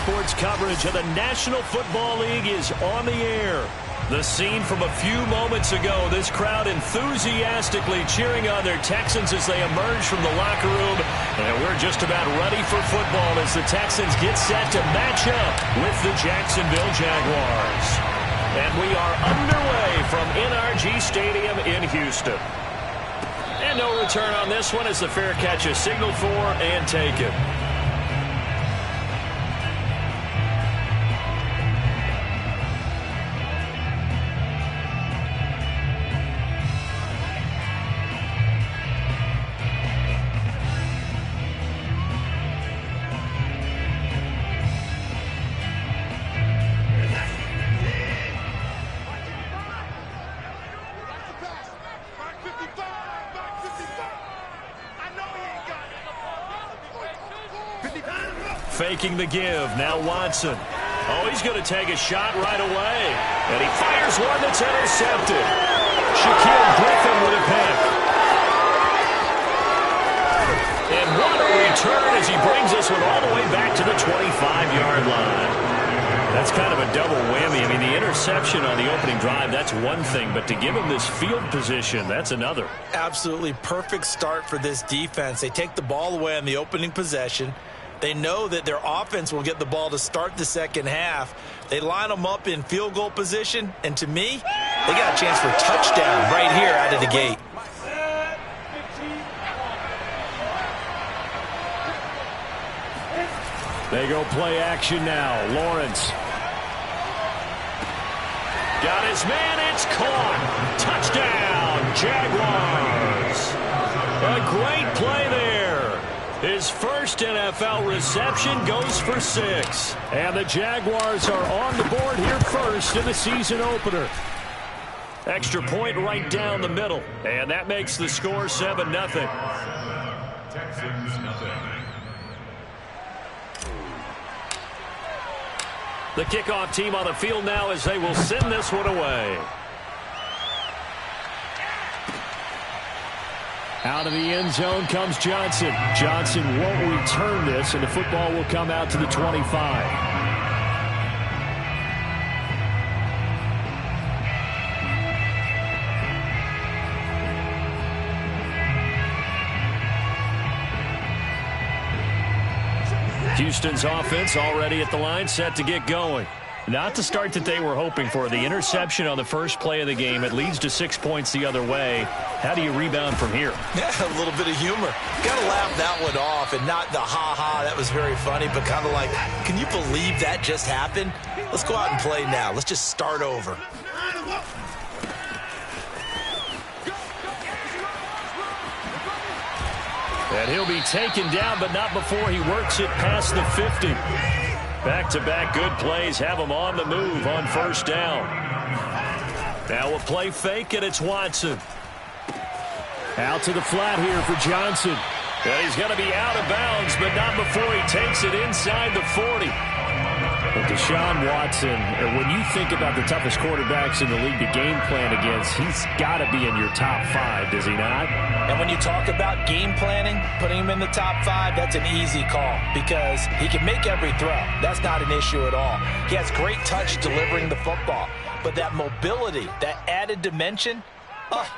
Sports coverage of the National Football League is on the air. The scene from a few moments ago, this crowd enthusiastically cheering on their Texans as they emerge from the locker room. And we're just about ready for football as the Texans get set to match up with the Jacksonville Jaguars. And we are underway from NRG Stadium in Houston. And no return on this one as the fair catch is signaled for and taken. Faking the give. Now Watson. Oh, he's going to take a shot right away. And he fires one that's intercepted. Shaquille Griffin with a pick. And what a return as he brings this one all the way back to the 25-yard line. That's kind of a double whammy. I mean, the interception on the opening drive, that's one thing. But to give him this field position, that's another. Absolutely perfect start for this defense. They take the ball away on the opening possession. They know that their offense will get the ball to start the second half. They line them up in field goal position, and to me, they got a chance for a touchdown right here out of the gate. They go play action now. Lawrence. Got his man. It's caught. Touchdown, Jaguars. A great play there. His first NFL reception goes for 6. And the Jaguars are on the board here first in the season opener. Extra point right down the middle. And that makes the score 7-0. Texans nothing. The kickoff team on the field now as they will send this one away. Out of the end zone comes Johnson. Johnson won't return this, and the football will come out to the 25. Houston's offense already at the line, set to get going. Not the start that they were hoping for. The interception on the first play of the game. It leads to 6 points the other way. How do you rebound from here? Yeah, a little bit of humor. Got to laugh that one off and not the ha-ha. That was very funny, but kind of like, can you believe that just happened? Let's go out and play now. Let's just start over. And he'll be taken down, but not before he works it past the 50. Back-to-back good plays have him on the move on first down. Now a play fake, and it's Watson. Out to the flat here for Johnson. And he's going to be out of bounds, but not before he takes it inside the 40. But Deshaun Watson, when you think about the toughest quarterbacks in the league to game plan against, he's got to be in your top 5, does he not? And when you talk about game planning, putting him in the top 5, that's an easy call because he can make every throw. That's not an issue at all. He has great touch delivering the football. But that mobility, that added dimension,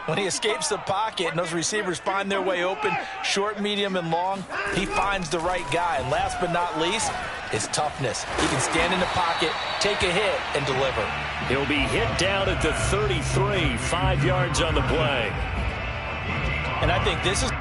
when he escapes the pocket and those receivers find their way open, short, medium, and long, he finds the right guy. And last but not least, his toughness. He can stand in the pocket, take a hit, and deliver. He'll be hit down at the 33, 5 yards on the play. And I think this is...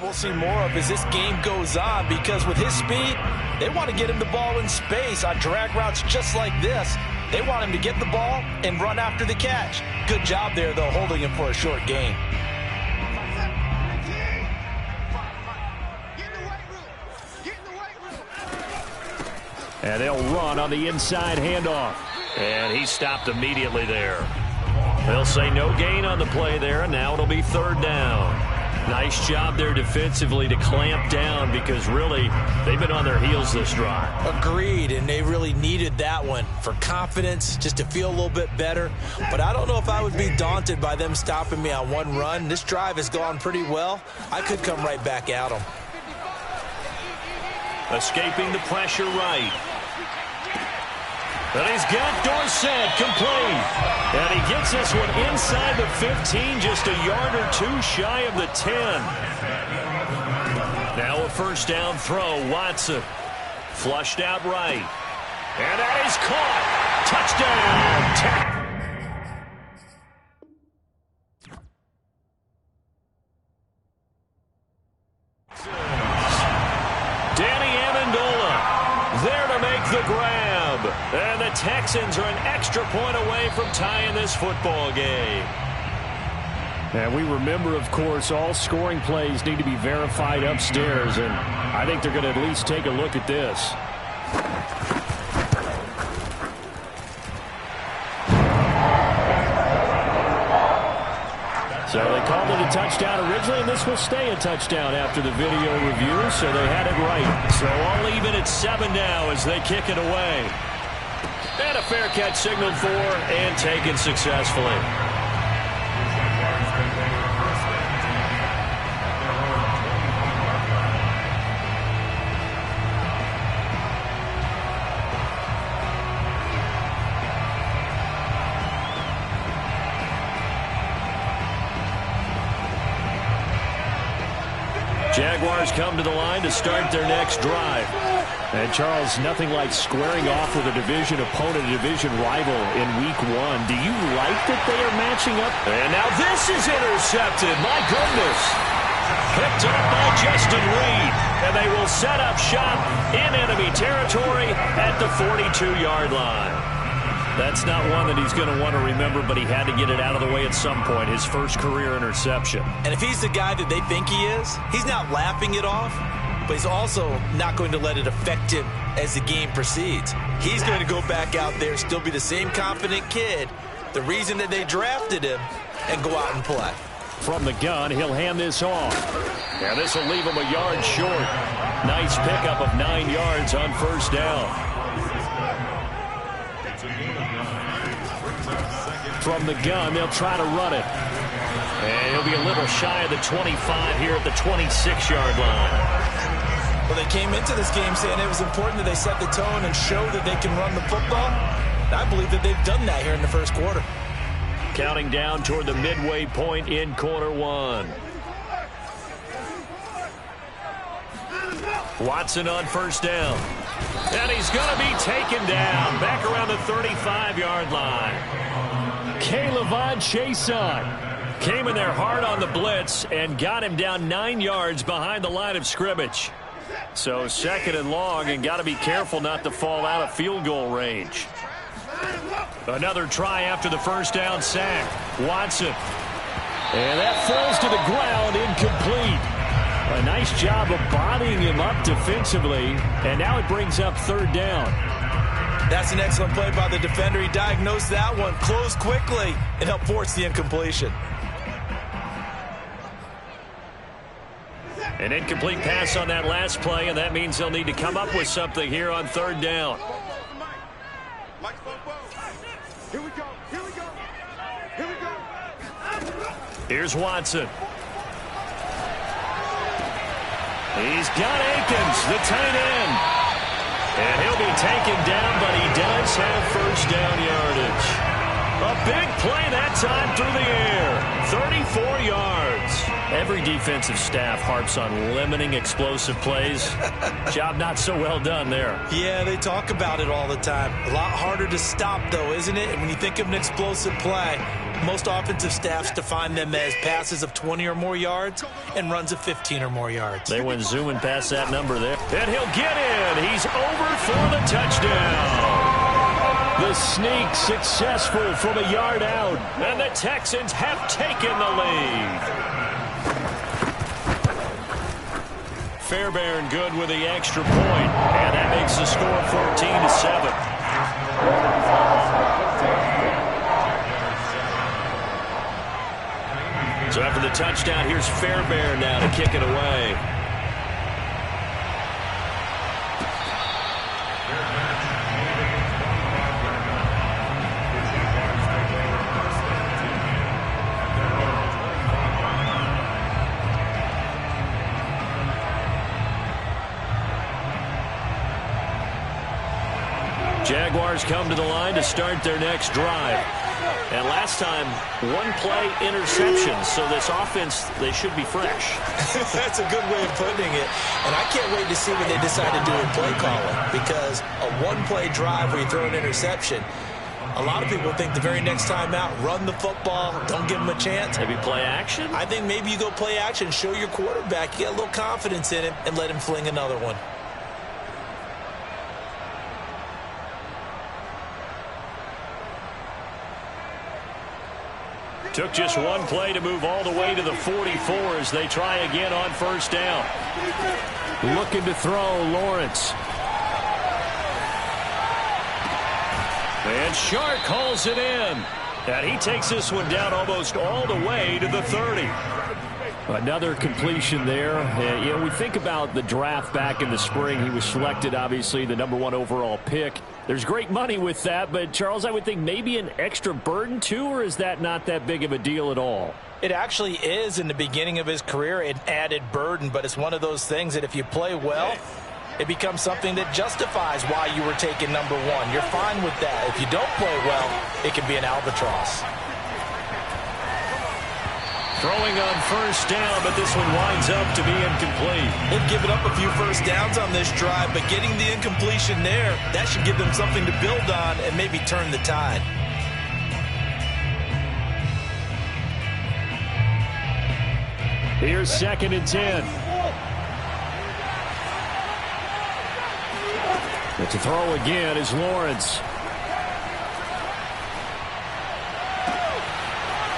We'll see more of as this game goes on because with his speed, they want to get him the ball in space on drag routes just like this. They want him to get the ball and run after the catch. Good job there, though, holding him for a short gain. And they'll run on the inside handoff. And he stopped immediately there. They'll say no gain on the play there, and now it'll be third down. Nice job there defensively to clamp down because really they've been on their heels this drive. Agreed, and they really needed that one for confidence, just to feel a little bit better. But I don't know if I would be daunted by them stopping me on one run. This drive has gone pretty well. I could come right back at them. Escaping the pressure right. And he's got Dorsett complete. And he gets this one inside the 15, just a yard or two shy of the 10. Now a first down throw. Watson flushed out right. And that is caught. Touchdown. Danny Amendola there to make the grab. And the Texans are an extra point away from tying this football game. And we remember, of course, all scoring plays need to be verified upstairs. And I think they're going to at least take a look at this. So they called it a touchdown originally, and this will stay a touchdown after the video review, so they had it right. So all even at 7 now as they kick it away. And a fair catch signaled for and taken successfully. Jaguars come to the line to start their next drive. And, Charles, nothing like squaring off with a division opponent, a division rival in Week 1. Do you like that they are matching up? And now this is intercepted. My goodness. Picked up by Justin Reed. And they will set up shop in enemy territory at the 42-yard line. That's not one that he's going to want to remember, but he had to get it out of the way at some point, his first career interception. And if he's the guy that they think he is, he's not laughing it off, but he's also not going to let it affect him as the game proceeds. He's going to go back out there, still be the same confident kid, the reason that they drafted him, and go out and play. From the gun, he'll hand this off. And this will leave him a yard short. Nice pickup of 9 yards on first down. From the gun, they'll try to run it. And he'll be a little shy of the 25 here at the 26-yard line. Well, they came into this game saying it was important that they set the tone and show that they can run the football. I believe that they've done that here in the first quarter. Counting down toward the midway point in quarter 1. Watson on first down. And he's going to be taken down back around the 35-yard line. K'Lavon Chaisson came in there hard on the blitz and got him down 9 yards behind the line of scrimmage. So second and long, and got to be careful not to fall out of field goal range. Another try after the first down sack. Watson. And that falls to the ground, incomplete. A nice job of bodying him up defensively, and now it brings up third down. That's an excellent play by the defender. He diagnosed that one, closed quickly, and helped force the incompletion. An incomplete pass on that last play, and that means they'll need to come up with something here on third down. Here we go. Here we go. Here we go. Here's Watson. He's got Akins, the tight end. And he'll be taken down, but he does have first down yardage. A big play that time through the air. 34 yards. Every defensive staff harps on limiting explosive plays. Job not so well done there. Yeah, they talk about it all the time. A lot harder to stop, though, isn't it? And when you think of an explosive play, most offensive staffs define them as passes of 20 or more yards and runs of 15 or more yards. They went zooming past that number there. And he'll get in. He's over for the touchdown. The sneak successful from a yard out. And the Texans have taken the lead. Fairbairn good with the extra point. And that makes the score 14-7. So after the touchdown, here's Fairbairn now to kick it away. Jaguars come to the line to start their next drive. And last time, one-play interception. So this offense, they should be fresh. That's a good way of putting it. And I can't wait to see what they decide to do in play calling. Because a one-play drive where you throw an interception, a lot of people think the very next time out, run the football, don't give them a chance. Maybe play action? I think maybe you go play action, show your quarterback, you get a little confidence in him, and let him fling another one. Took just one play to move all the way to the 44 as they try again on first down. Looking to throw, Lawrence. And Shark hauls it in. And he takes this one down almost all the way to the 30. Another completion there. You know, we think about the draft back in the spring. He was selected, obviously, the #1 overall pick. There's great money with that, but, Charles, I would think maybe an extra burden, too, or is that not that big of a deal at all? It actually is in the beginning of his career, an added burden, but it's one of those things that if you play well, it becomes something that justifies why you were taken #1. You're fine with that. If you don't play well, it can be an albatross. Throwing on first down, but this one winds up to be incomplete. They've given up a few first downs on this drive, but getting the incompletion there, that should give them something to build on and maybe turn the tide. Here's 2nd and 10. But to throw again is Lawrence.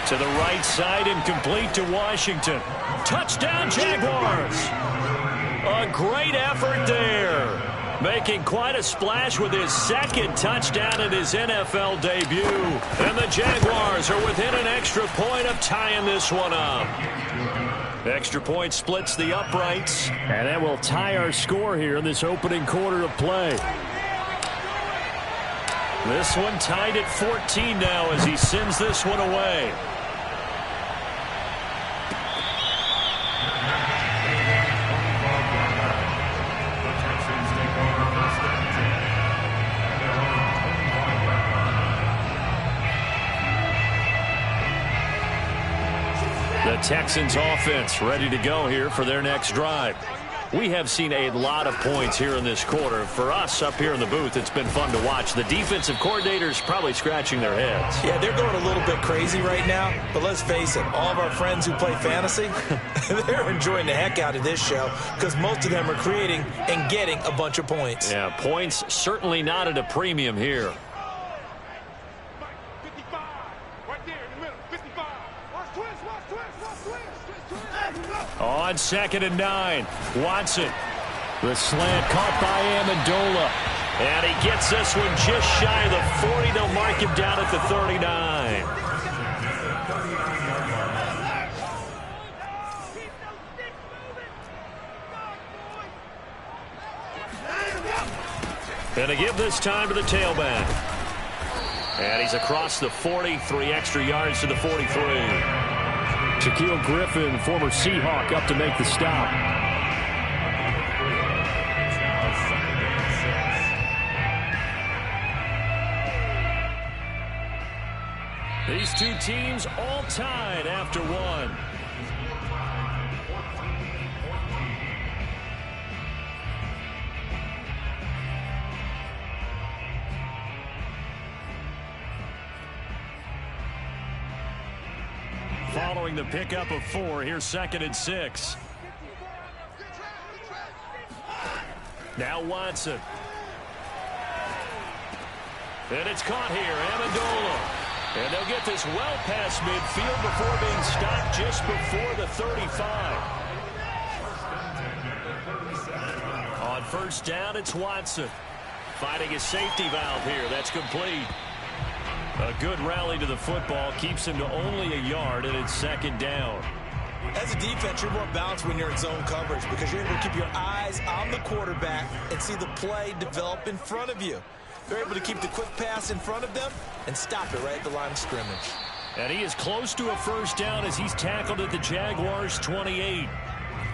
To the right side, incomplete to Washington. Touchdown, Jaguars! A great effort there. Making quite a splash with his 2nd touchdown in his NFL debut. And the Jaguars are within an extra point of tying this one up. Extra point splits the uprights. And that will tie our score here in this opening quarter of play. This one tied at 14 now as he sends this one away. The Texans offense ready to go here for their next drive. We have seen a lot of points here in this quarter. For us up here in the booth, it's been fun to watch. The defensive coordinators probably scratching their heads. Yeah, they're going a little bit crazy right now. But let's face it, all of our friends who play fantasy, they're enjoying the heck out of this show because most of them are creating and getting a bunch of points. Yeah, points certainly not at a premium here. On 2nd and 9, Watson. The slant caught by Amendola. And he gets this one just shy of the 40. They'll mark him down at the 39. And to give this time to the tailback. And he's across the 40, 3 extra yards to the 43. Shaquille Griffin, former Seahawk, up to make the stop. These two teams all tied after one. Following the pickup of 4, here's 2nd and 6. Now Watson. And it's caught here, Amendola. And they'll get this well past midfield before being stopped just before the 35. On first down, it's Watson. Finding his safety valve here. That's complete. A good rally to the football keeps him to only a yard, and it's second down. As a defense, you're more balanced when you're in zone coverage because you're able to keep your eyes on the quarterback and see the play develop in front of you. They're able to keep the quick pass in front of them and stop it right at the line of scrimmage. And he is close to a first down as he's tackled at the Jaguars' 28.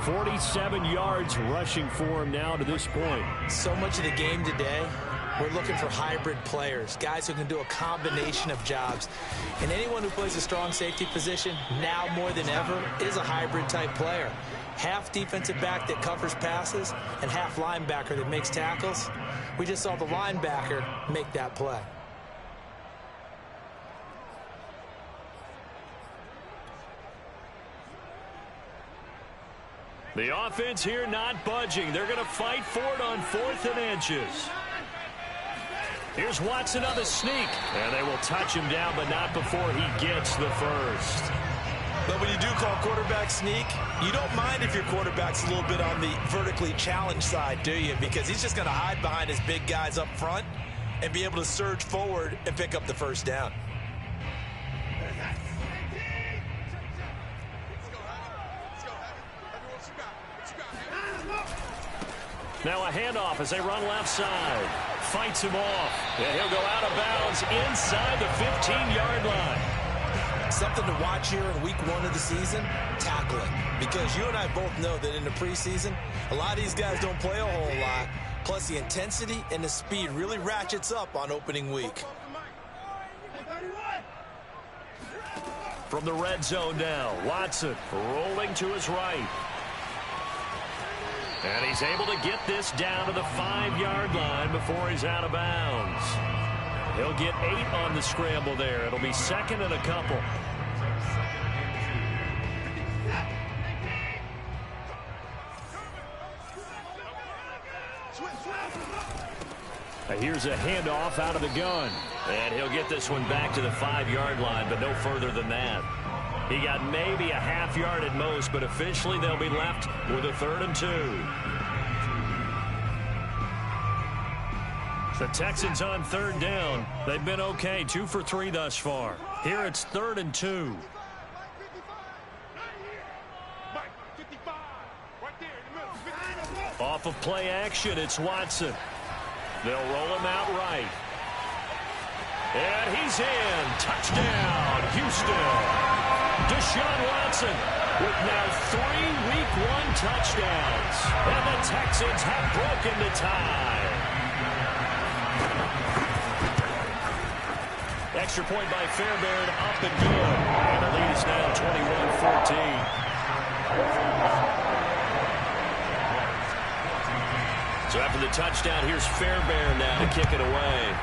47 yards rushing for him now to this point. So much of the game today, we're looking for hybrid players, guys who can do a combination of jobs. And anyone who plays a strong safety position, now more than ever, is a hybrid type player. Half defensive back that covers passes and half linebacker that makes tackles. We just saw the linebacker make that play. The offense here not budging. They're going to fight for it on 4th and inches. Here's Watson on the sneak. And they will touch him down, but not before he gets the first. But when you do call quarterback sneak, you don't mind if your quarterback's a little bit on the vertically challenged side, do you? Because he's just going to hide behind his big guys up front and be able to surge forward and pick up the first down. Now a handoff as they run left side. Fights him off. And he'll go out of bounds inside the 15-yard line. Something to watch here in week 1 of the season, tackling. Because you and I both know that in the preseason, a lot of these guys don't play a whole lot. Plus the intensity and the speed really ratchets up on opening week. From the red zone now, Watson rolling to his right. And he's able to get this down to the 5-yard line before he's out of bounds. He'll get 8 on the scramble there. It'll be second and a couple. Here's a handoff out of the gun. And he'll get this one back to the 5-yard line, but no further than that. He got maybe a half yard at most, but officially they'll be left with a 3rd and 2. The Texans on 3rd down. They've been okay, 2 for 3 thus far. Here it's 3rd and 2. Off of play action, it's Watson. They'll roll him out right. And he's in. Touchdown, Houston. Deshaun Watson with now 3 week 1 touchdowns. And the Texans have broken the tie. Extra point by Fairbairn, up and good. And the lead is now 21-14. So after the touchdown, here's Fairbairn now to kick it away.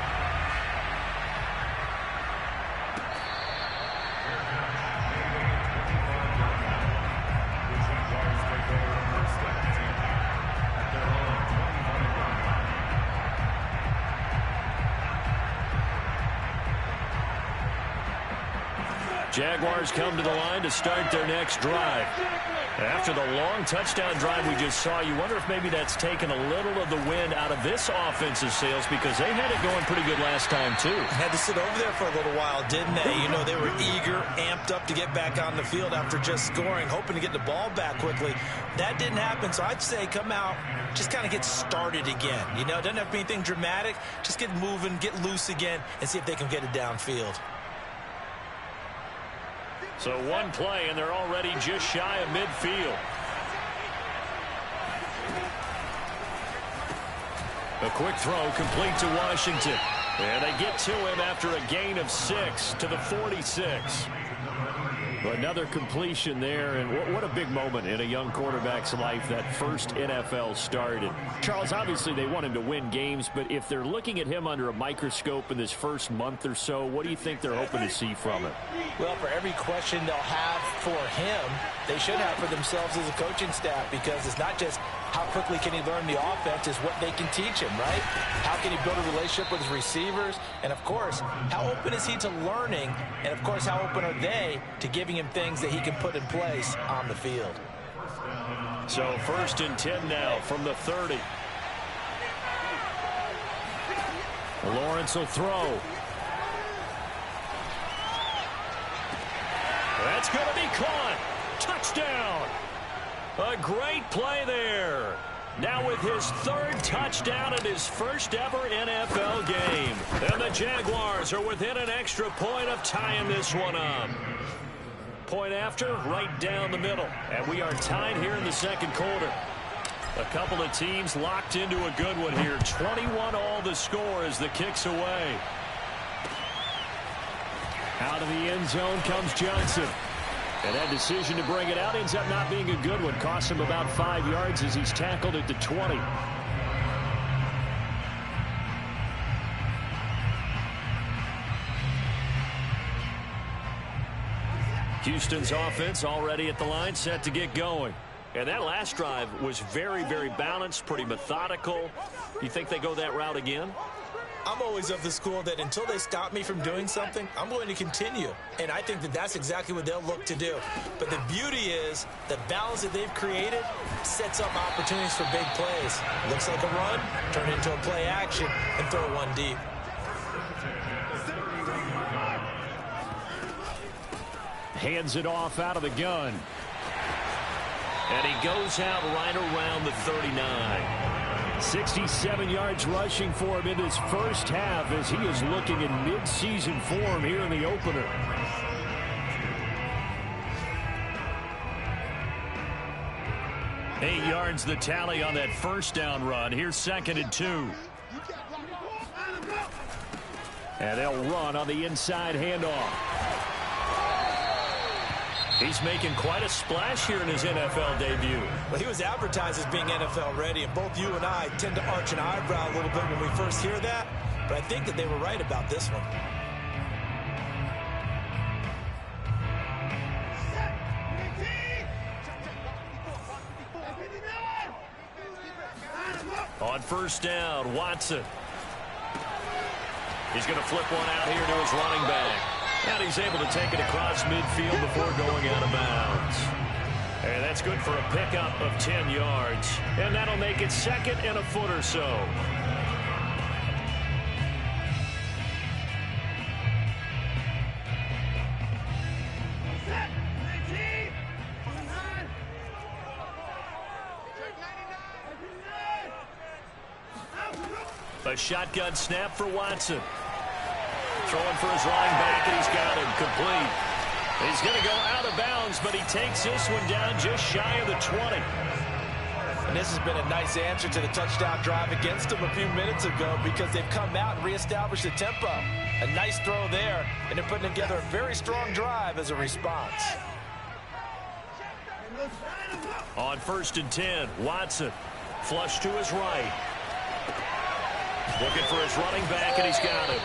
Jaguars come to the line to start their next drive. After the long touchdown drive we just saw, you wonder if maybe that's taken a little of the wind out of this offensive sails because they had it going pretty good last time, too. Had to sit over there for a little while, didn't they? You know, they were eager, amped up to get back on the field after just scoring, hoping to get the ball back quickly. That didn't happen, so I'd say come out, just kind of get started again. You know, it doesn't have to be anything dramatic. Just get moving, get loose again, and see if they can get it downfield. So one play, and they're already just shy of midfield. A quick throw complete to Washington. And they get to him after a gain of 6 to the 46. Another completion there, and what a big moment in a young quarterback's life, that first NFL start. And Charles, obviously they want him to win games, but if they're looking at him under a microscope in this first month or so, what do you think they're hoping to see from it? Well, for every question they'll have for him, they should have for themselves as a coaching staff, because it's not just how quickly can he learn the offense, is what they can teach him, right? How can he build a relationship with his receivers? And, of course, how open is he to learning? And, of course, how open are they to giving him things that he can put in place on the field? So 1st and 10 now from the 30. Lawrence will throw. That's going to be caught. Touchdown. A great play there. Now with his third touchdown in his first ever NFL game. And the Jaguars are within an extra point of tying this one up. Point after, right down the middle. And we are tied here in the second quarter. A couple of teams locked into a good one here. 21 all the score as the kick's away. Out of the end zone comes Johnson. And that decision to bring it out ends up not being a good one. Costs him about 5 yards as he's tackled at the 20. Houston's offense already at the line, set to get going. And that last drive was very, very balanced, pretty methodical. You think they go that route again? I'm always of the school that until they stop me from doing something, I'm going to continue. And I think that that's exactly what they'll look to do. But the beauty is the balance that they've created sets up opportunities for big plays. Looks like a run, turn it into a play action, and throw one deep. Hands it off out of the gun. And he goes out right around the 39. 67 yards rushing for him in his first half as he is looking in mid-season form here in the opener. Eight yards the tally on that first down run. Here's 2nd and 2. And they'll run on the inside handoff. He's making quite a splash here in his NFL debut. Well, he was advertised as being NFL ready, and both you and I tend to arch an eyebrow a little bit when we first hear that, but I think that they were right about this one. On first down, Watson. He's going to flip one out here to his running back. And he's able to take it across midfield before going out of bounds. And that's good for a pickup of 10 yards. And that'll make it 2nd and a foot or so. A shotgun snap for Watson. Throwing for his running back, and he's got him complete. He's going to go out of bounds, but he takes this one down just shy of the 20. And this has been a nice answer to the touchdown drive against them a few minutes ago because they've come out and reestablished the tempo. A nice throw there, and they're putting together a very strong drive as a response. On 1st and 10, Watson. Flush to his right. Looking for his running back, and he's got it.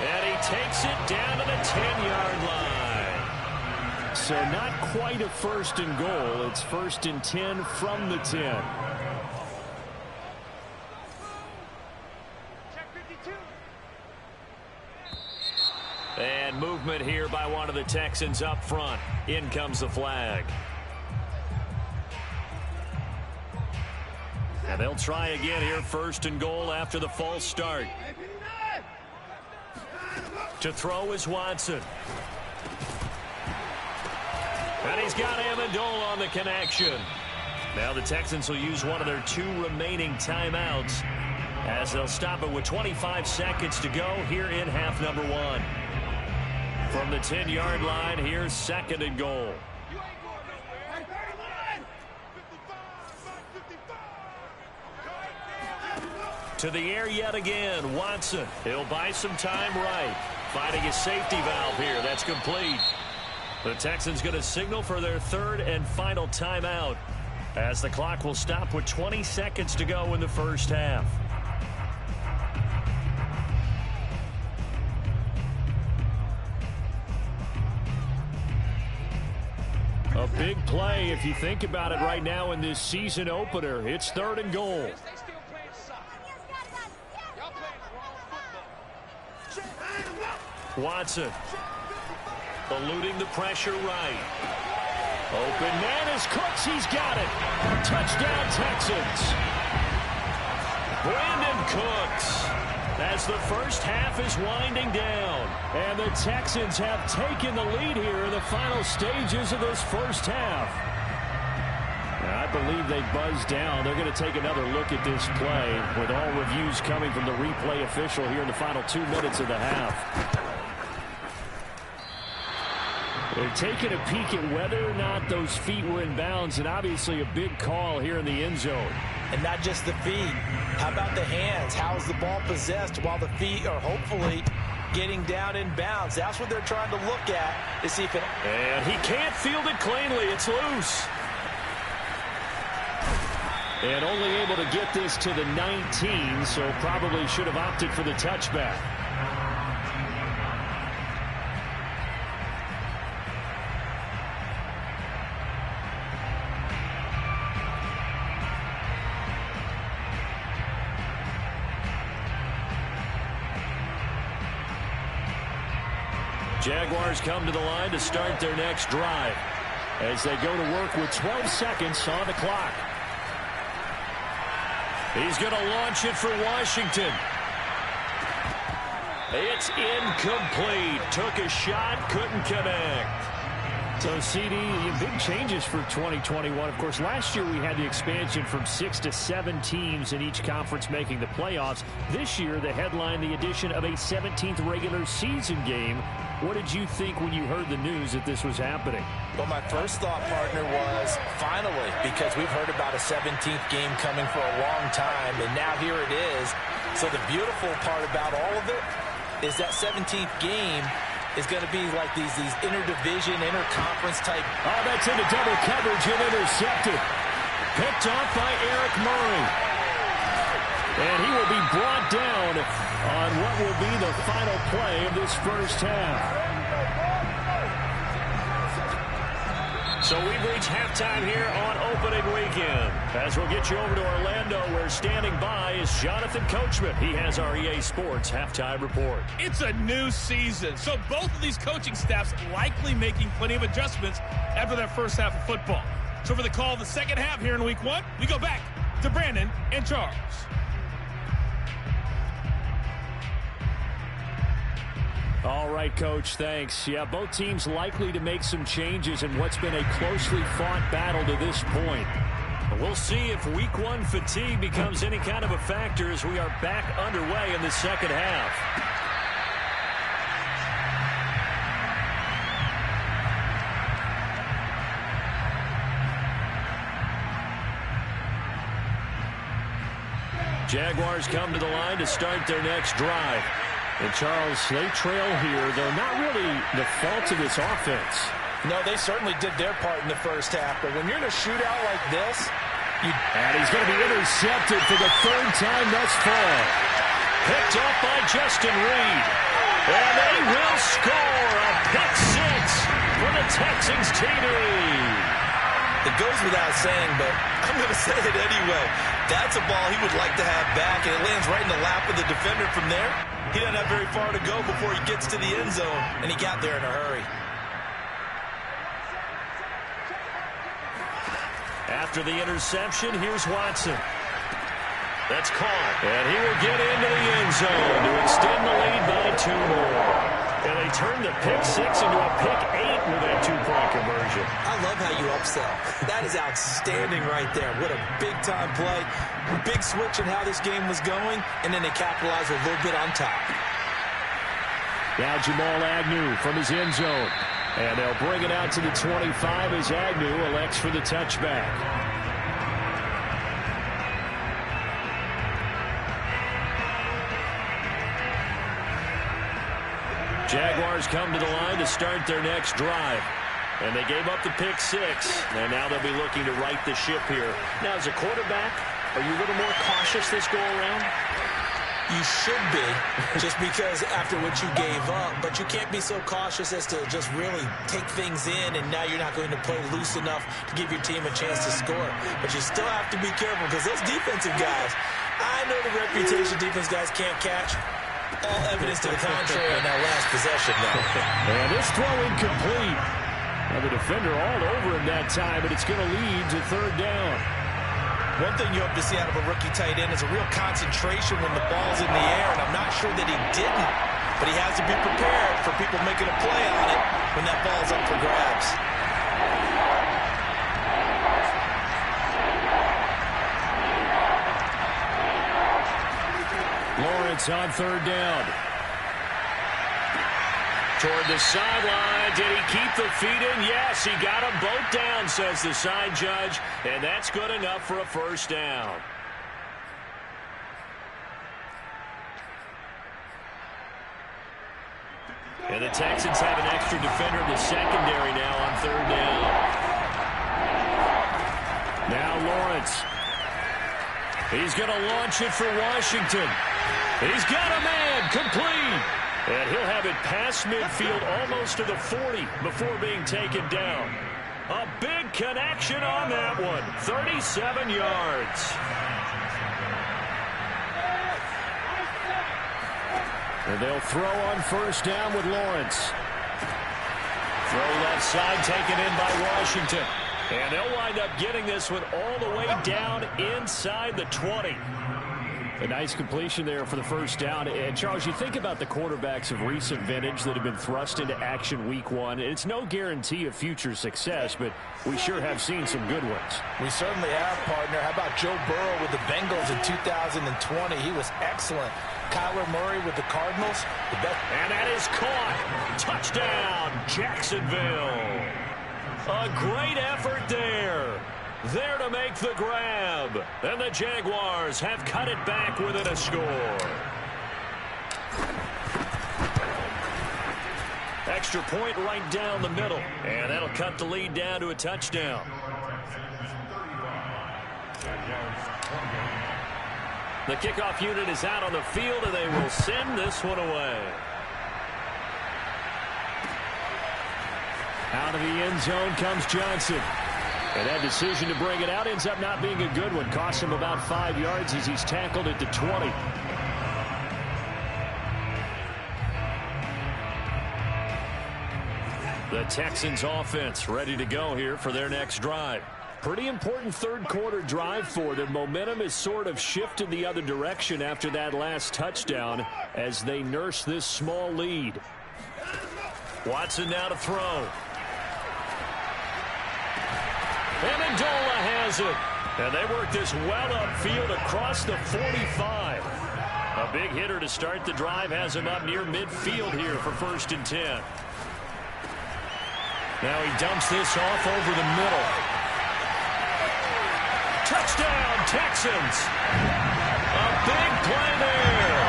And he takes it down to the 10-yard line. So not quite a 1st and goal. It's 1st and 10 from the 10. And movement here by one of the Texans up front. In comes the flag. And they'll try again here, 1st and goal after the false start. To throw is Watson. And he's got Amendola on the connection. Now the Texans will use one of their 2 remaining timeouts as they'll stop it with 25 seconds to go here in half number 1. From the 10-yard line, here's 2nd and goal. To the air yet again, Watson. He'll buy some time right. Finding a safety valve here. That's complete. The Texans going to signal for their 3rd and final timeout as the clock will stop with 20 seconds to go in the first half. A big play if you think about it right now in this season opener. It's 3rd and goal. Watson eluding the pressure right. Open man is Cooks. He's got it. Touchdown Texans. Brandon Cooks. as the first half is winding down. And the Texans have taken the lead here in the final stages of this first half. I believe they buzzed down. They're going to take another look at this play with all reviews coming from the replay official here in the final 2 minutes of the half. They're taking a peek at whether or not those feet were in bounds, and obviously a big call here in the end zone. And not just the feet. How about the hands? How's the ball possessed while the feet are hopefully getting down in bounds? That's what they're trying to look at to see if it... And he can't field it cleanly. It's loose. And only able to get this to the 19, so probably should have opted for the touchback. Jaguars come to the line to start their next drive as they go to work with 12 seconds on the clock. He's going to launch it for Washington. It's incomplete. Took a shot, couldn't connect. So, CD, big changes for 2021. Of course, last year we had the expansion from 6 to 7 teams in each conference making the playoffs. This year, the headline, the addition of a 17th regular season game. What did you think when you heard the news that this was happening? Well, my first thought, partner, was finally, because we've heard about a 17th game coming for a long time, and now here it is. So the beautiful part about all of it is that 17th game is going to be like these interdivision, interconference type. Oh, that's into double coverage and intercepted. Picked off by Eric Murray. And he will be brought down on what will be the final play of this first half. So we've reached halftime here on opening weekend. As we'll get you over to Orlando, where standing by is Jonathan Coachman. He has our EA Sports halftime report. It's a new season, so both of these coaching staffs likely making plenty of adjustments after their first half of football. So for the call of the second half here in week one, we go back to Brandon and Charles. All right, Coach, thanks. Yeah, both teams likely to make some changes in what's been a closely fought battle to this point. We'll see if week one fatigue becomes any kind of a factor as we are back underway in the second half. Jaguars come to the line to start their next drive. And, Charles, they trail here, though not really the fault of this offense. No, they certainly did their part in the first half. But when you're in a shootout like this, and he's going to be intercepted for the third time thus far. Picked up by Justin Reed. And they will score a pick six for the Texans TD. It goes without saying, but I'm going to say it anyway. That's a ball he would like to have back, and it lands right in the lap of the defender from there. He doesn't have very far to go before he gets to the end zone, and he got there in a hurry. After the interception, here's Watson. That's caught, and he will get into the end zone to extend the lead by 2 more. And they turn the pick six into a pick 8 with that 2-point conversion. I love how you upsell. That is outstanding right there. What a big-time play. Big switch in how this game was going, and then they capitalized a little bit on top. Now Jamal Agnew from his end zone. And they'll bring it out to the 25 as Agnew elects for the touchback. Jaguars come to the line to start their next drive. And they gave up the pick six. And now they'll be looking to right the ship here. Now, as a quarterback, are you a little more cautious this go around? You should be, just because after what you gave up. But you can't be so cautious as to just really take things in, and now you're not going to play loose enough to give your team a chance to score. But you still have to be careful, because those defensive guys, I know the reputation defense guys can't catch. All evidence to the contrary on that last possession, though. And this throw incomplete. Now the defender all over him that time, but it's going to lead to third down. One thing you hope to see out of a rookie tight end is a real concentration when the ball's in the air, and I'm not sure that he didn't, but he has to be prepared for people making a play on it when that ball's up for grabs. Lawrence on third down. Toward the sideline. Did he keep the feet in? Yes, he got them both down, says the side judge, and that's good enough for a first down. And the Texans have an extra defender in the secondary now on third down. Now Lawrence. He's going to launch it for Washington. He's got a man, complete. And he'll have it past midfield almost to the 40 before being taken down. A big connection on that one. 37 yards. And they'll throw on first down with Lawrence. Throw left side taken in by Washington. And they'll wind up getting this one all the way down inside the 20. A nice completion there for the first down. And, Charles, you think about the quarterbacks of recent vintage that have been thrust into action week one. It's no guarantee of future success, but we sure have seen some good ones. We certainly have, partner. How about Joe Burrow with the Bengals in 2020? He was excellent. Kyler Murray with the Cardinals. And that is caught. Touchdown, Jacksonville. A great effort there. There to make the grab. And the Jaguars have cut it back within a score. Extra point right down the middle. And that'll cut the lead down to a touchdown. The kickoff unit is out on the field, and they will send this one away. Out of the end zone comes Johnson. And that decision to bring it out ends up not being a good one. Costs him about 5 yards as he's tackled at the 20. The Texans offense ready to go here for their next drive. Pretty important third quarter drive for them. Momentum has sort of shifted the other direction after that last touchdown as they nurse this small lead. Watson now to throw. Amendola has it. And they work this well upfield across the 45. A big hitter to start the drive has him up near midfield here for 1st and 10. Now he dumps this off over the middle. Touchdown, Texans. A big play there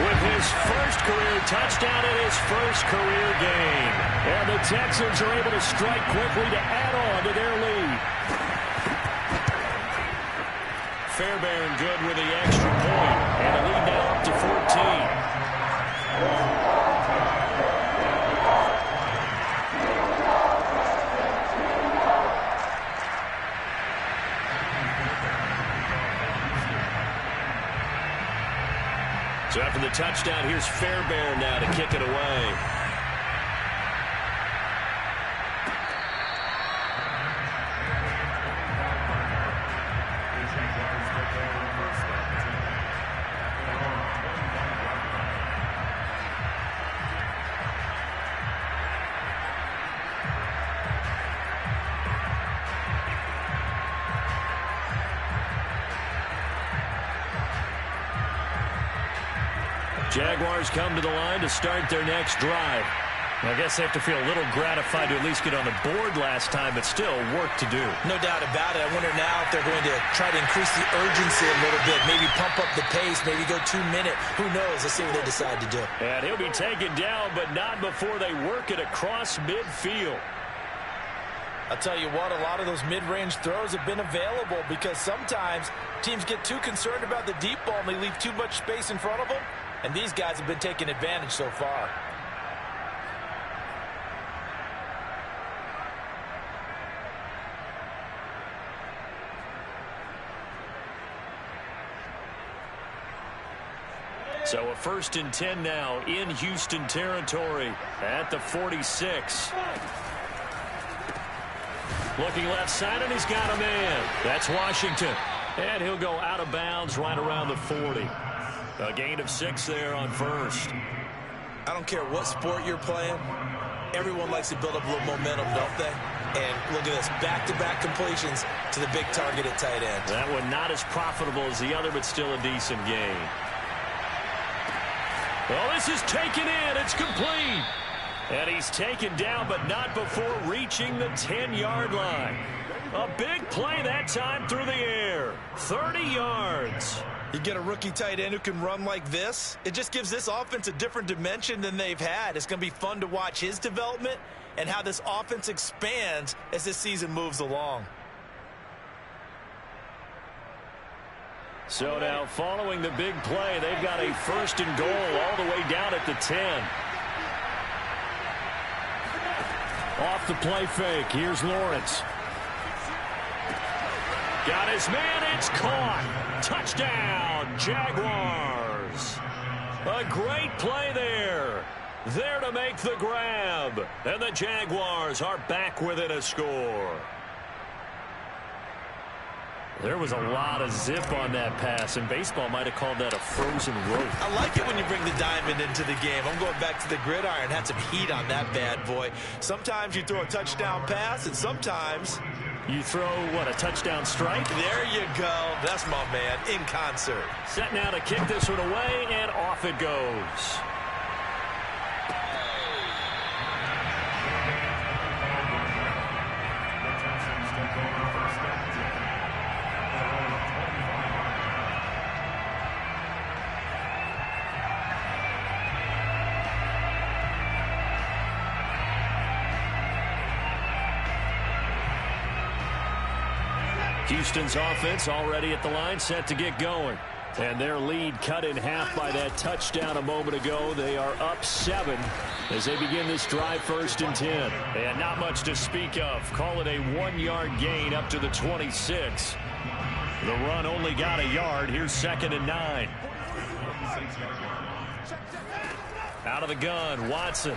with his first career touchdown in his first career game. And the Texans are able to strike quickly to add on to their lead. Fairbairn good with the extra point. And the lead now up to 14. So after the touchdown, here's Fairbairn now to kick it away. Jaguars come to the line to start their next drive. I guess they have to feel a little gratified to at least get on the board last time, but still work to do. No doubt about it. I wonder now if they're going to try to increase the urgency a little bit, maybe pump up the pace, maybe go 2 minute. Who knows? Let's see what they decide to do. And he'll be taken down, but not before they work it across midfield. I'll tell you what, a lot of those mid-range throws have been available because sometimes teams get too concerned about the deep ball and they leave too much space in front of them. And these guys have been taking advantage so far. So a 1st and 10 now in Houston territory at the 46. Looking left side, and he's got a man. That's Washington. And he'll go out of bounds right around the 40. A gain of 6 there on first. I don't care what sport you're playing. Everyone likes to build up a little momentum, don't they? And look at this, back-to-back completions to the big target at tight end. That one not as profitable as the other, but still a decent gain. Well, this is taken in. It's complete. And he's taken down, but not before reaching the 10-yard line. A big play that time through the air. 30 yards. You get a rookie tight end who can run like this, it just gives this offense a different dimension than they've had. It's going to be fun to watch his development and how this offense expands as this season moves along. So now following the big play, they've got a 1st and goal all the way down at the 10. Off the play fake. Here's Lawrence. Got his man. It's caught. Touchdown, Jaguars. A great play there. There to make the grab. And the Jaguars are back within a score. There was a lot of zip on that pass, and baseball might have called that a frozen rope. I like it when you bring the diamond into the game. I'm going back to the gridiron. Had some heat on that bad boy. Sometimes you throw a touchdown pass, and sometimes you throw, what, a touchdown strike? There you go. That's my man, in concert. Set now to kick this one away, and off it goes. Houston's offense already at the line, set to get going. And their lead cut in half by that touchdown a moment ago. They are up 7 as they begin this drive, 1st and 10. And not much to speak of. Call it a 1-yard gain up to the 26. The run only got a yard. Here's 2nd and 9. Out of the gun, Watson.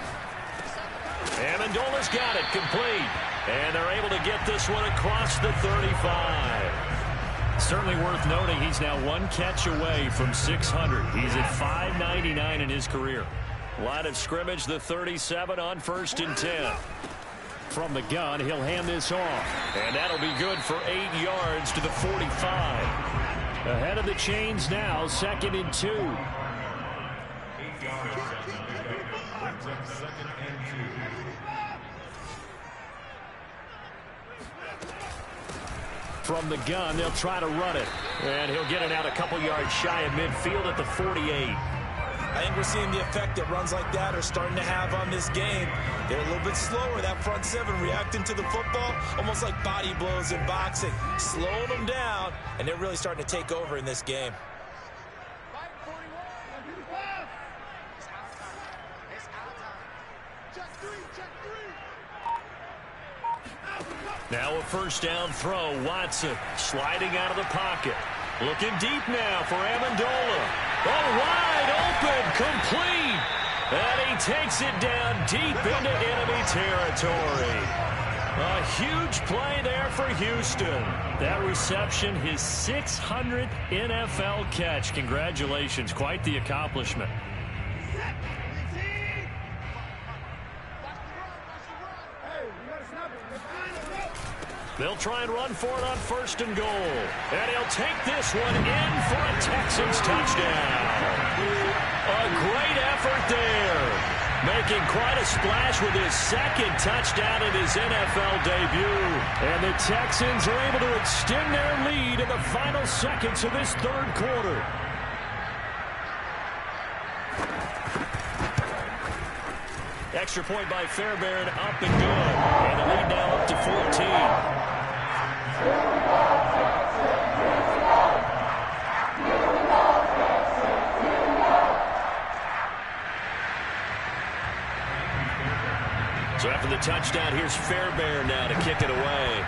Amendola's got it, complete. And they're able to get this one across the 35. Certainly worth noting he's now 1 catch away from 600. He's at 599 in his career. Line of scrimmage, the 37 on 1st and 10. From the gun, he'll hand this off. And that'll be good for 8 yards to the 45. Ahead of the chains now, 2nd and 2. 8 yards. Brings up 2nd and 2. From the gun, they'll try to run it. And he'll get it out a couple yards shy of midfield at the 48. I think we're seeing the effect that runs like that are starting to have on this game. They're a little bit slower, that front 7 reacting to the football, almost like body blows in boxing, slowing them down, and they're really starting to take over in this game. Now a 1st down throw. Watson sliding out of the pocket. Looking deep now for Amendola. Oh, wide open, complete. And he takes it down deep into enemy territory. A huge play there for Houston. That reception, his 600th NFL catch. Congratulations, quite the accomplishment. They'll try and run for it on 1st and goal. And he'll take this one in for a Texans touchdown. A great effort there. Making quite a splash with his 2nd touchdown in his NFL debut. And the Texans are able to extend their lead in the final seconds of this 3rd quarter. Extra point by Fairbairn, up and good. And the lead now up to 14. So after the touchdown, here's Fairbairn now to kick it away.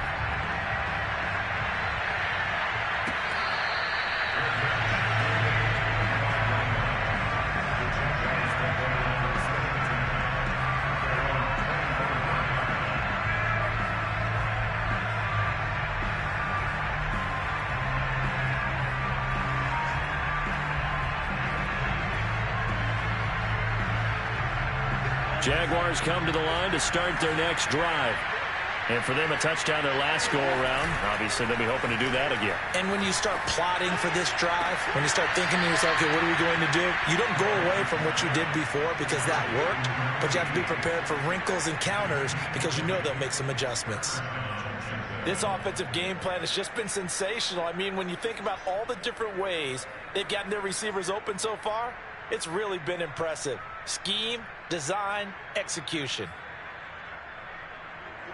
Jaguars come to the line to start their next drive. And for them, a touchdown their last go-around. Obviously, they'll be hoping to do that again. And when you start plotting for this drive, when you start thinking to yourself, okay, what are we going to do? You don't go away from what you did before because that worked, but you have to be prepared for wrinkles and counters because you know they'll make some adjustments. This offensive game plan has just been sensational. I mean, when you think about all the different ways they've gotten their receivers open so far, it's really been impressive. Scheme, design, execution.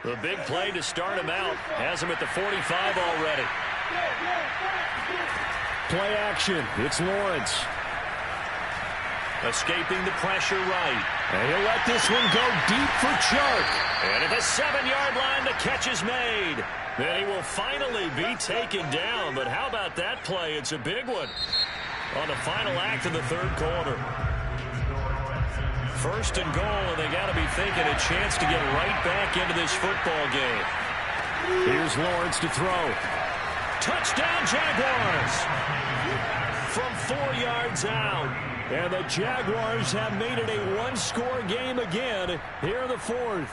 The big play to start him out has him at the 45 already. Play action. It's Lawrence. Escaping the pressure right. And he'll let this one go deep for Chark. And at the 7-yard line, the catch is made. Then he will finally be taken down. But how about that play? It's a big one on the final act of the third quarter. First and goal, and they got to be thinking a chance to get right back into this football game. Here's Lawrence to throw. Touchdown, Jaguars! From 4 yards out. And the Jaguars have made it a one-score game again here in the fourth.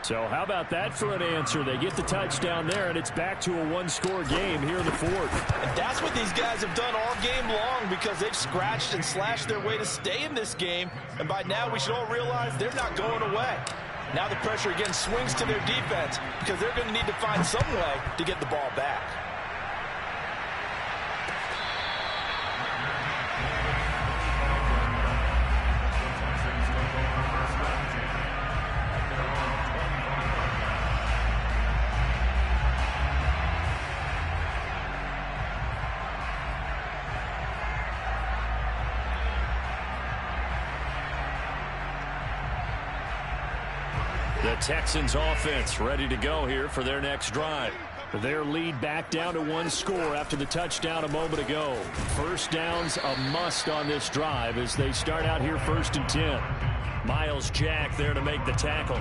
So how about that for an answer? They get the touchdown there, and it's back to a one-score game here in the fourth. And that's what these guys have done all game long because they've scratched and slashed their way to stay in this game. And by now, we should all realize they're not going away. Now the pressure again swings to their defense because they're going to need to find some way to get the ball back. The Texans offense ready to go here for their next drive. Their lead back down to one score after the touchdown a moment ago. First down's a must on this drive as they start out here 1st and 10. Miles Jack there to make the tackle.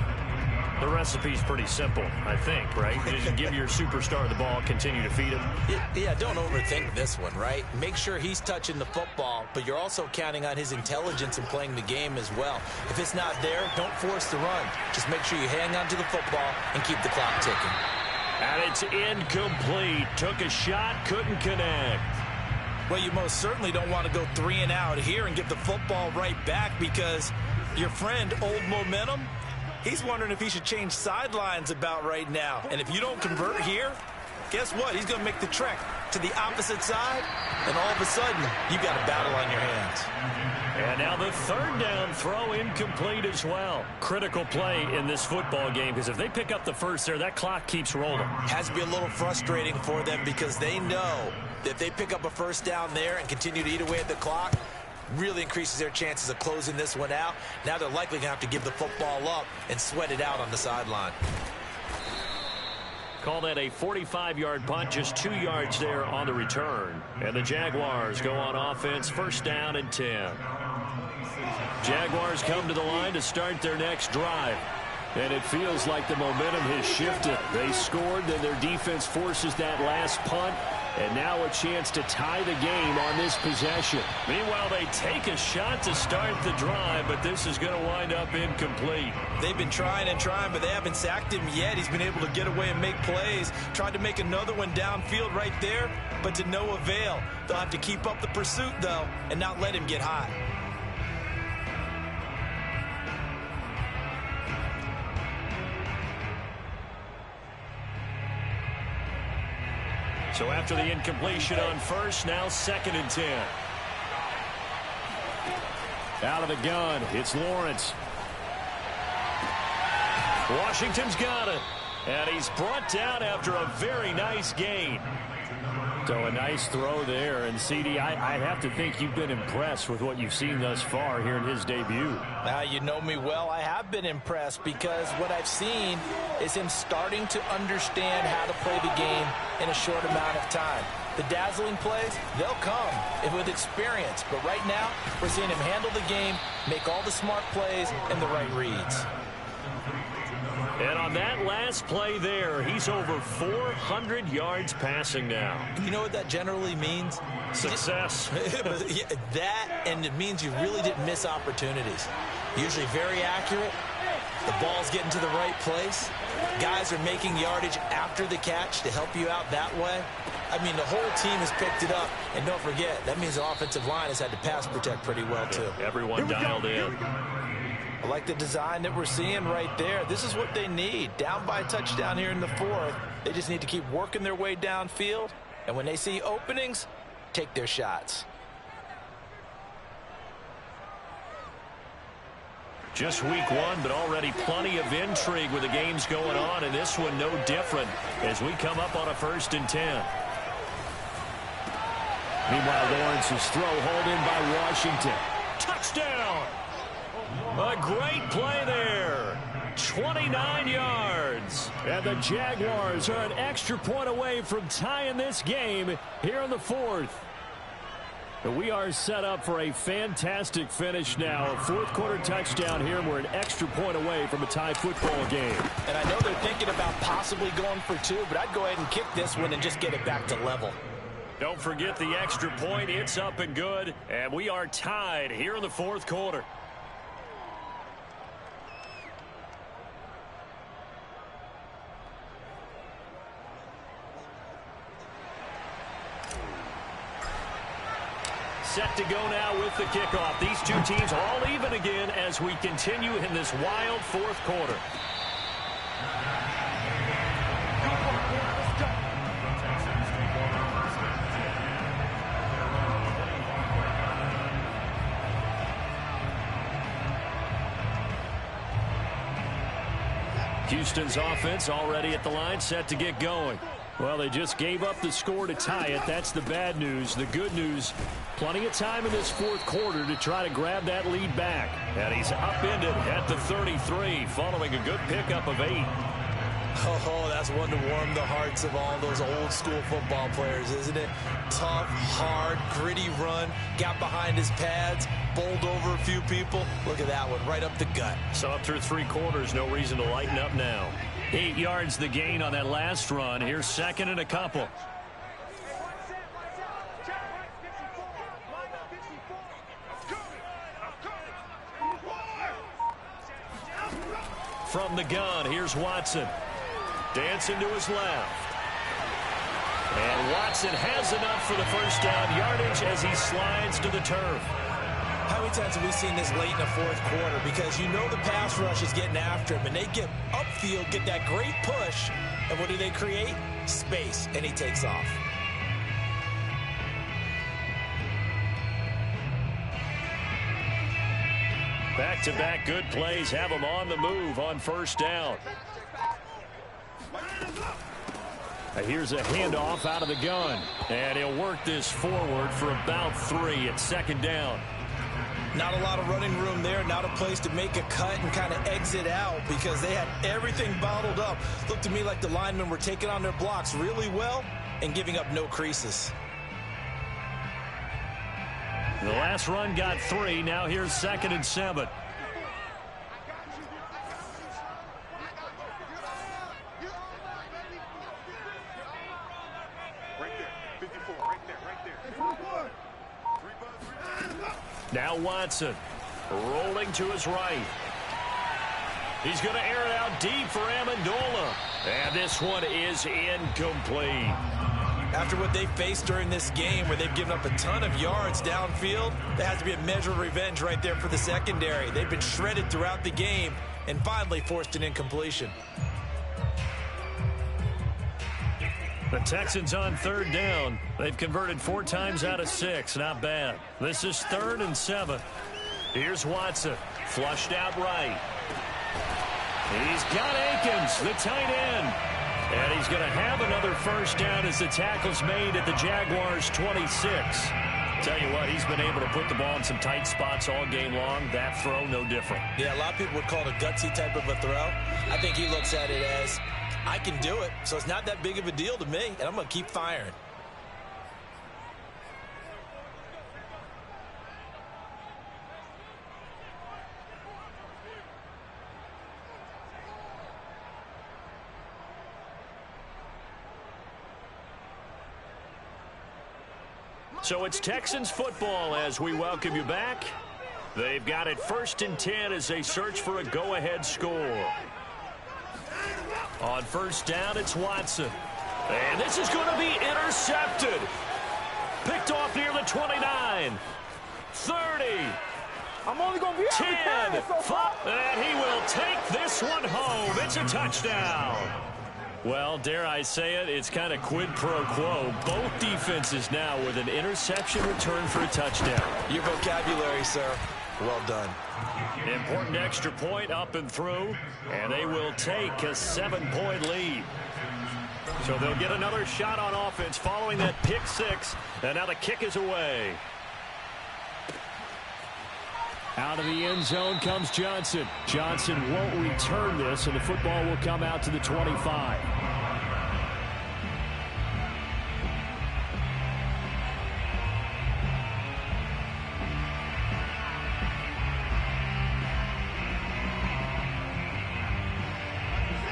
The recipe's pretty simple, I think, right? Just give your superstar the ball, continue to feed him. Yeah, don't overthink this one, right? Make sure he's touching the football, but you're also counting on his intelligence in playing the game as well. If it's not there, don't force the run. Just make sure you hang on to the football and keep the clock ticking. And it's incomplete. Took a shot, couldn't connect. Well, you most certainly don't want to go 3 and out here and get the football right back because your friend, Old Momentum, he's wondering if he should change sidelines about right now. And if you don't convert here, guess what? He's going to make the trek to the opposite side, and all of a sudden, you've got a battle on your hands. And now the 3rd down throw incomplete as well. Critical play in this football game because if they pick up the first there, that clock keeps rolling. Has to be a little frustrating for them because they know that if they pick up a first down there and continue to eat away at the clock, really increases their chances of closing this one out. Now they're likely going to have to give the football up and sweat it out on the sideline. Call that a 45-yard punt, just 2 yards there on the return. And the Jaguars go on offense, 1st down and 10. Jaguars come to the line to start their next drive. And it feels like the momentum has shifted. They scored, then their defense forces that last punt. And now a chance to tie the game on this possession. Meanwhile, they take a shot to start the drive, but this is going to wind up incomplete. They've been trying and trying, but they haven't sacked him yet. He's been able to get away and make plays. Tried to make another one downfield right there, but to no avail. They'll have to keep up the pursuit, though, and not let him get hot. So after the incompletion on first, now 2nd and 10. Out of the gun, it's Lawrence. Washington's got it. And he's brought down after a very nice gain. So a nice throw there. And, CD, I have to think you've been impressed with what you've seen thus far here in his debut. Now, you know me well. I have been impressed because what I've seen is him starting to understand how to play the game in a short amount of time. The dazzling plays, they'll come with experience. But right now, we're seeing him handle the game, make all the smart plays, and the right reads. And on that last play there, he's over 400 yards passing now. You know what that generally means? Success. That, and it means you really didn't miss opportunities. Usually very accurate. The ball's getting to the right place. Guys are making yardage after the catch to help you out that way. I mean, the whole team has picked it up. And don't forget, that means the offensive line has had to pass protect pretty well, too. Everyone dialed in. I like the design that we're seeing right there. This is what they need. Down by a touchdown here in the fourth. They just need to keep working their way downfield. And when they see openings, take their shots. Just week one, but already plenty of intrigue with the games going on, and this one no different as we come up on a 1st and 10. Meanwhile, Lawrence's throw hauled in by Washington. Touchdown! A great play there. 29 yards. And the Jaguars are an extra point away from tying this game here in the fourth. But we are set up for a fantastic finish now. A fourth-quarter touchdown here, and we're an extra point away from a tie football game. And I know they're thinking about possibly going for 2, but I'd go ahead and kick this one and just get it back to level. Don't forget the extra point. It's up and good, and we are tied here in the fourth quarter. Set to go now with the kickoff. These two teams all even again as we continue in this wild fourth quarter. Houston's offense already at the line, set to get going. Well, they just gave up the score to tie it. That's the bad news. The good news, plenty of time in this fourth quarter to try to grab that lead back. And he's upended at the 33 following a good pickup of 8. Oh, that's one to warm the hearts of all those old school football players, isn't it? Tough, hard, gritty run, got behind his pads, bowled over a few people. Look at that one, right up the gut. So up through 3 quarters, no reason to lighten up now. 8 yards the gain on that last run. Here's 2nd and a couple. From the gun, here's Watson. Dancing to his left. And Watson has enough for the first down yardage as he slides to the turf. How many times have we seen this late in the fourth quarter? Because you know the pass rush is getting after him, and they get upfield, get that great push, and what do they create? Space, and he takes off. Back-to-back good plays have him on the move on first down. Here's a handoff out of the gun, and he'll work this forward for about 3 at 2nd down. Not a lot of running room there, not a place to make a cut and kind of exit out because they had everything bottled up. Looked to me like the linemen were taking on their blocks really well and giving up no creases. The last run got 3. Now here's 2nd and 7. Now Watson rolling to his right. He's going to air it out deep for Amendola. And this one is incomplete. After what they faced during this game where they've given up a ton of yards downfield, there has to be a measure of revenge right there for the secondary. They've been shredded throughout the game and finally forced an incompletion. The Texans on 3rd down. They've converted 4 times out of 6. Not bad. This is 3rd and 7. Here's Watson. Flushed out right. He's got Akins, the tight end. And he's going to have another first down as the tackle's made at the Jaguars' 26. Tell you what, he's been able to put the ball in some tight spots all game long. That throw, no different. Yeah, a lot of people would call it a gutsy type of a throw. I think he looks at it as, I can do it, so it's not that big of a deal to me, and I'm going to keep firing. So it's Texans football as we welcome you back. They've got it 1st and 10 as they search for a go-ahead score. On 1st down, it's Watson. And this is going to be intercepted. Picked off near the 29. 30. I'm only going to be 10. 5. And he will take this one home. It's a touchdown. Well, dare I say it, it's kind of quid pro quo. Both defenses now with an interception return for a touchdown. Your vocabulary, sir. Well done. Important extra point up and through, and they will take a 7-point lead. So they'll get another shot on offense following that pick 6, and now the kick is away. Out of the end zone comes Johnson. Johnson won't return this, and the football will come out to the 25.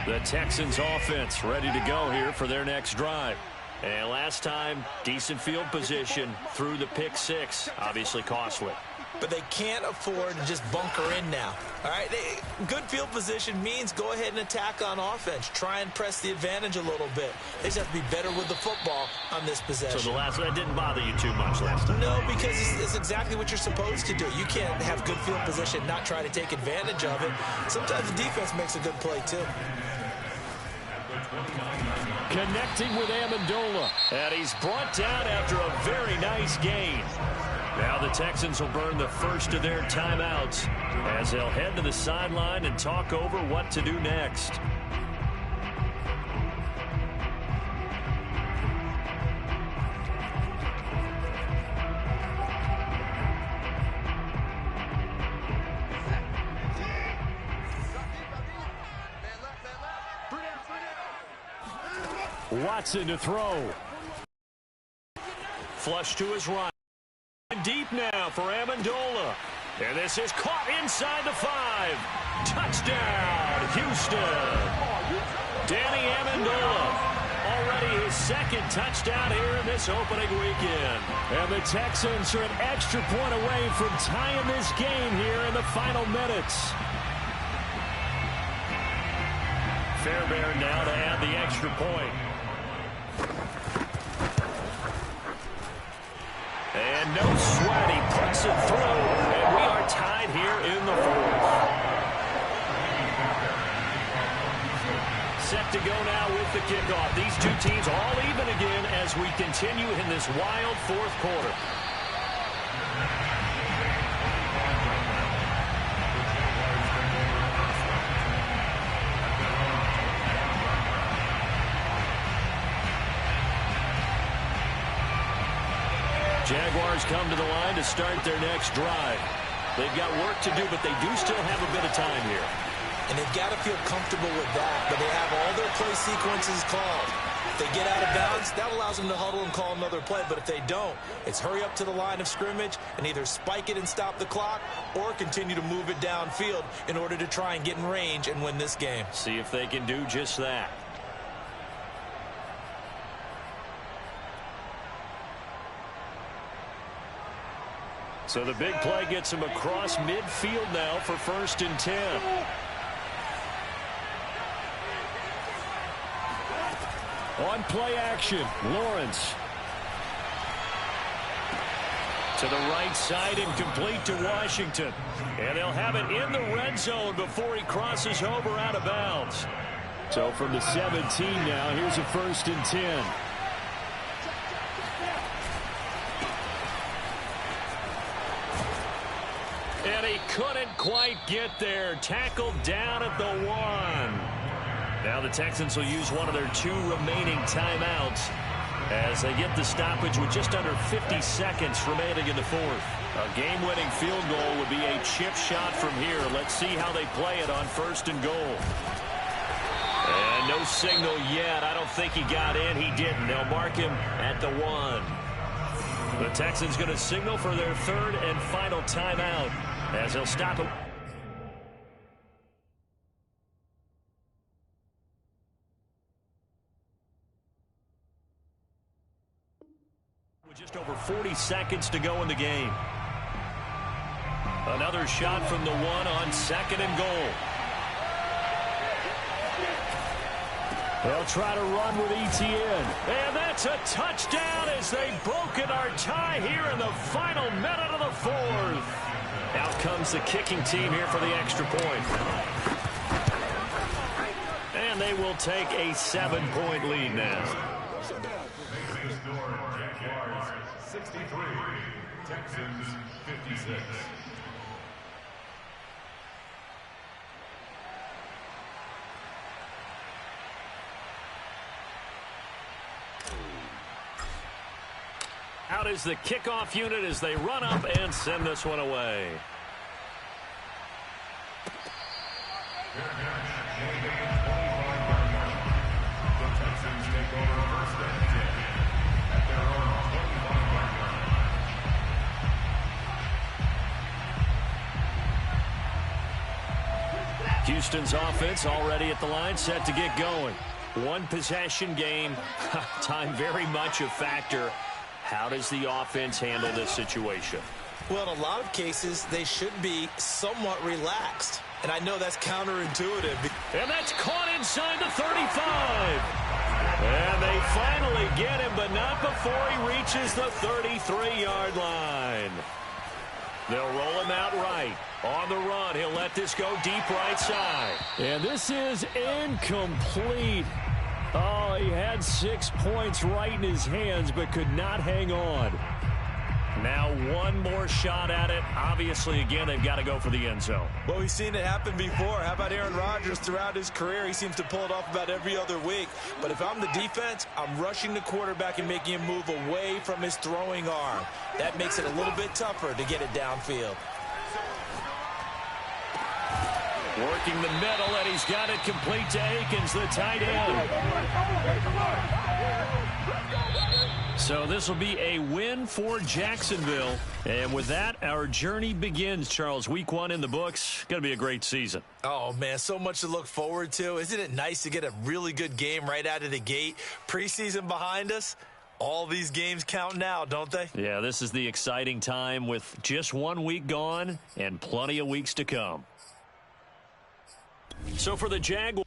The Texans offense ready to go here for their next drive. And last time, decent field position through the pick 6, obviously costly. But they can't afford to just bunker in now. All right, good field position means go ahead and attack on offense. Try and press the advantage a little bit. They just have to be better with the football on this possession. So the last one didn't bother you too much last time? No, because it's exactly what you're supposed to do. You can't have good field position, not try to take advantage of it. Sometimes the defense makes a good play, too. Connecting with Amendola. And he's brought down after a very nice gain. Now the Texans will burn the first of their timeouts as they'll head to the sideline and talk over what to do next. Watson to throw. Flush to his right. Deep now for Amendola. And this is caught inside the 5. Touchdown, Houston. Danny Amendola. Already his 2nd touchdown here in this opening weekend. And the Texans are an extra point away from tying this game here in the final minutes. Fairbairn now to add the extra point. And no sweat, he puts it through, and we are tied here in the 4th. Set to go now with the kickoff. These two teams all even again as we continue in this wild 4th quarter. Jaguars come to the line to start their next drive. They've got work to do, but they do still have a bit of time here. And they've got to feel comfortable with that, but they have all their play sequences called. If they get out of bounds, that allows them to huddle and call another play, but if they don't, it's hurry up to the line of scrimmage and either spike it and stop the clock or continue to move it downfield in order to try and get in range and win this game. See if they can do just that. So the big play gets him across midfield now for 1st and 10. On play action, Lawrence. To the right side and complete to Washington. And they'll have it in the red zone before he crosses over out of bounds. So from the 17 now, here's a 1st and 10. And he couldn't quite get there. Tackled down at the 1. Now the Texans will use one of their 2 remaining timeouts as they get the stoppage with just under 50 seconds remaining in the 4th. A game-winning field goal would be a chip shot from here. Let's see how they play it on 1st and goal. And no signal yet. I don't think he got in. He didn't. They'll mark him at the 1. The Texans going to signal for their 3rd and final timeout as they'll stop him. With just over 40 seconds to go in the game. Another shot from the one on 2nd and goal. They'll try to run with Etienne. And that's a touchdown as they've broken our tie here in the final minute of the 4th. Out comes the kicking team here for the extra point. And they will take a 7-point lead now. 63, Texans 56. Out is the kickoff unit as they run up and send this one away. Houston's offense already at the line, set to get going. One possession game, time very much a factor. How does the offense handle this situation? Well, in a lot of cases, they should be somewhat relaxed. And I know that's counterintuitive. And that's caught inside the 35. And they finally get him, but not before he reaches the 33-yard line. They'll roll him out right. On the run, he'll let this go deep right side. And this is incomplete. Oh, he had 6 points right in his hands, but could not hang on. Now one more shot at it. Obviously, again, they've got to go for the end zone. Well, we've seen it happen before. How about Aaron Rodgers throughout his career? He seems to pull it off about every other week. But if I'm the defense, I'm rushing the quarterback and making him move away from his throwing arm. That makes it a little bit tougher to get it downfield. Working the middle, and he's got it complete to Akins, the tight end. So this will be a win for Jacksonville. And with that, our journey begins, Charles. Week 1 in the books. Going to be a great season. Oh, man, so much to look forward to. Isn't it nice to get a really good game right out of the gate? Preseason behind us. All these games count now, don't they? Yeah, this is the exciting time with just 1 week gone and plenty of weeks to come. So for the Jaguars.